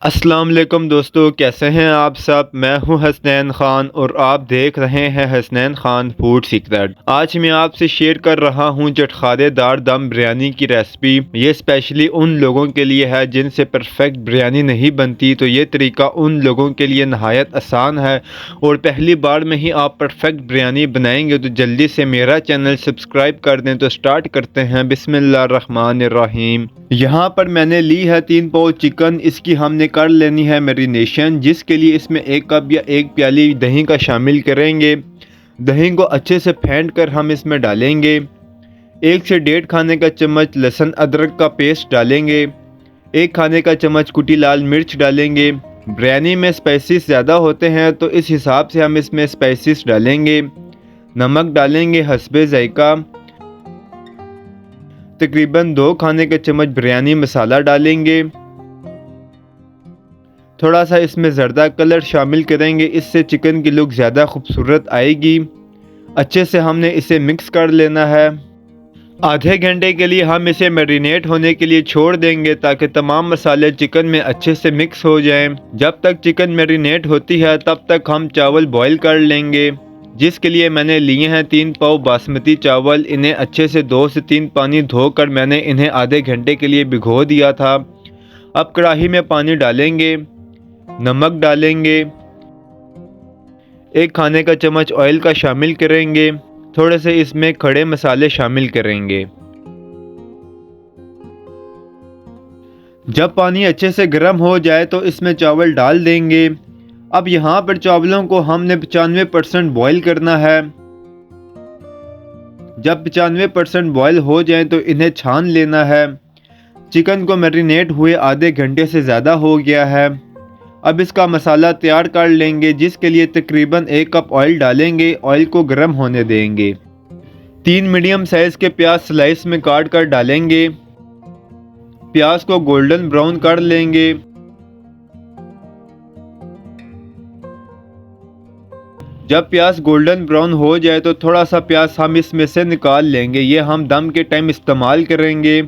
अस्सलाम वालेकुम दोस्तों, कैसे हैं आप सब। मैं हूं हसनैन खान और आप देख रहे हैं हसनैन खान फूड सीक्रेट। आज मैं आपसे शेयर कर रहा हूं चटखारेदार दम बिरयानी की रेसिपी। ये स्पेशली उन लोगों के लिए है जिनसे परफेक्ट बिरयानी नहीं बनती, तो ये तरीका उन लोगों के लिए नहायत आसान है और पहली बार में ही आप परफेक्ट बिरयानी बनाएंगे। तो जल्दी से मेरा चैनल सब्सक्राइब कर दें। तो स्टार्ट करते हैं। बिस्मिल्लाहिर्रहमानिर्रहीम। यहाँ पर मैंने ली है 3 पाव चिकन। इसकी हमने कर लेनी है मैरिनेशन, जिसके लिए इसमें 1 कप या 1 प्याली दही का शामिल करेंगे। दही को अच्छे से फेंट कर हम इसमें डालेंगे। 1 से 1.5 खाने का चम्मच लहसुन अदरक का पेस्ट डालेंगे। 1 खाने का चम्मच कुटी लाल मिर्च डालेंगे। बिरयानी में स्पाइसेस ज़्यादा होते हैं तो इस हिसाब से हम इसमें स्पाइसेस डालेंगे। नमक डालेंगे हस्बे जायका। तकरीबन 2 खाने के चम्मच बिरयानी मसाला डालेंगे। थोड़ा सा इसमें ज़र्दा कलर शामिल करेंगे, इससे चिकन की लुक ज़्यादा खूबसूरत आएगी। अच्छे से हमने इसे मिक्स कर लेना है। आधे घंटे के लिए हम इसे मैरिनेट होने के लिए छोड़ देंगे ताकि तमाम मसाले चिकन में अच्छे से मिक्स हो जाएं। जब तक चिकन मैरिनेट होती है तब तक हम चावल बॉईल कर लेंगे, जिसके लिए मैंने लिए हैं 3 पाव बासमती चावल। इन्हें अच्छे से 2 से 3 पानी धोकर मैंने इन्हें आधे घंटे के लिए भिगो दिया था। अब कढ़ाई में पानी डालेंगे, नमक डालेंगे, 1 खाने का चम्मच ऑयल का शामिल करेंगे। थोड़े से इसमें खड़े मसाले शामिल करेंगे। जब पानी अच्छे से गर्म हो जाए तो इसमें चावल डाल देंगे। अब यहाँ पर चावलों को हमने 95% बॉईल करना है। जब 95% बॉईल हो जाए तो इन्हें छान लेना है। चिकन को मैरिनेट हुए आधे घंटे से ज़्यादा हो गया है। अब इसका मसाला तैयार कर लेंगे, जिसके लिए तकरीबन 1 कप ऑयल डालेंगे। ऑयल को गर्म होने देंगे। 3 मीडियम साइज़ के प्याज स्लाइस में काट कर डालेंगे। प्याज को गोल्डन ब्राउन कर लेंगे। जब प्याज गोल्डन ब्राउन हो जाए तो थोड़ा सा प्याज हम इसमें से निकाल लेंगे। ये हम दम के टाइम इस्तेमाल करेंगे।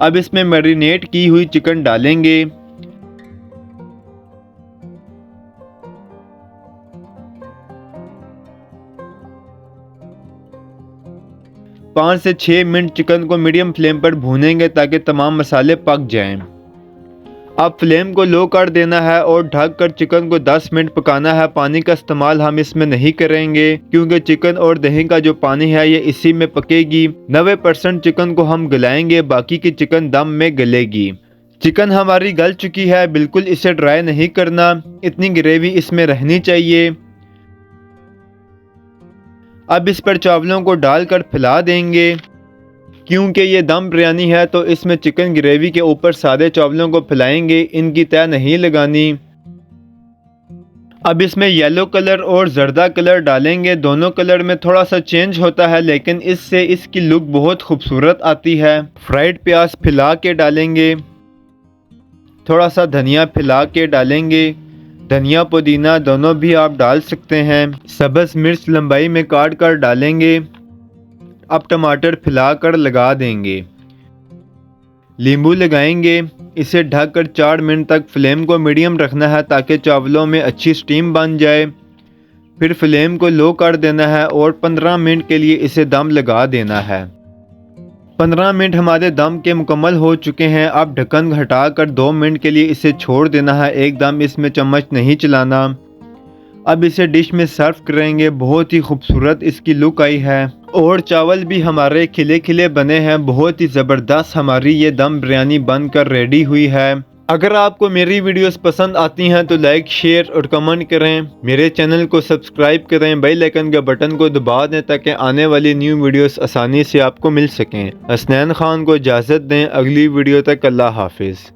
अब इसमें मैरिनेट की हुई चिकन डालेंगे। पाँच से 6 मिनट चिकन को मीडियम फ्लेम पर भूनेंगे ताकि तमाम मसाले पक जाएं। अब फ्लेम को लो कर देना है और ढककर चिकन को 10 मिनट पकाना है। पानी का इस्तेमाल हम इसमें नहीं करेंगे क्योंकि चिकन और दही का जो पानी है ये इसी में पकेगी। 90% चिकन को हम गलाएंगे, बाकी की चिकन दम में गलेगी। चिकन हमारी गल चुकी है, बिल्कुल इसे ड्राई नहीं करना, इतनी ग्रेवी इसमें रहनी चाहिए। अब इस पर चावलों को डालकर फैला देंगे। क्योंकि ये दम बिरयानी है तो इसमें चिकन ग्रेवी के ऊपर सादे चावलों को फैलाएंगे, इनकी तह नहीं लगानी। अब इसमें येलो कलर और जर्दा कलर डालेंगे। दोनों कलर में थोड़ा सा चेंज होता है, लेकिन इससे इसकी लुक बहुत खूबसूरत आती है। फ्राइड प्याज फैला के डालेंगे। थोड़ा सा धनिया फैला के डालेंगे। धनिया पुदीना दोनों भी आप डाल सकते हैं। सब्ज़ मिर्च लंबाई में काट कर डालेंगे। अब टमाटर फैलाकर लगा देंगे। नींबू लगाएंगे। इसे ढककर 4 मिनट तक फ्लेम को मीडियम रखना है ताकि चावलों में अच्छी स्टीम बन जाए। फिर फ्लेम को लो कर देना है और 15 मिनट के लिए इसे दम लगा देना है। 15 मिनट हमारे दम के मुकम्मल हो चुके हैं। अब ढक्कन हटाकर 2 मिनट के लिए इसे छोड़ देना है। एकदम इसमें चम्मच नहीं चलाना। अब इसे डिश में सर्व करेंगे। बहुत ही खूबसूरत इसकी लुक आई है और चावल भी हमारे खिले खिले बने हैं। बहुत ही ज़बरदस्त हमारी ये दम बिरयानी बनकर रेडी हुई है। अगर आपको मेरी वीडियोस पसंद आती हैं तो लाइक, शेयर और कमेंट करें। मेरे चैनल को सब्सक्राइब करें। बेल आइकन के बटन को दबा दें ताकि आने वाली न्यू वीडियोस आसानी से आपको मिल सकें। हसनैन खान को इजाज़त दें। अगली वीडियो तक अल्लाह हाफिज़।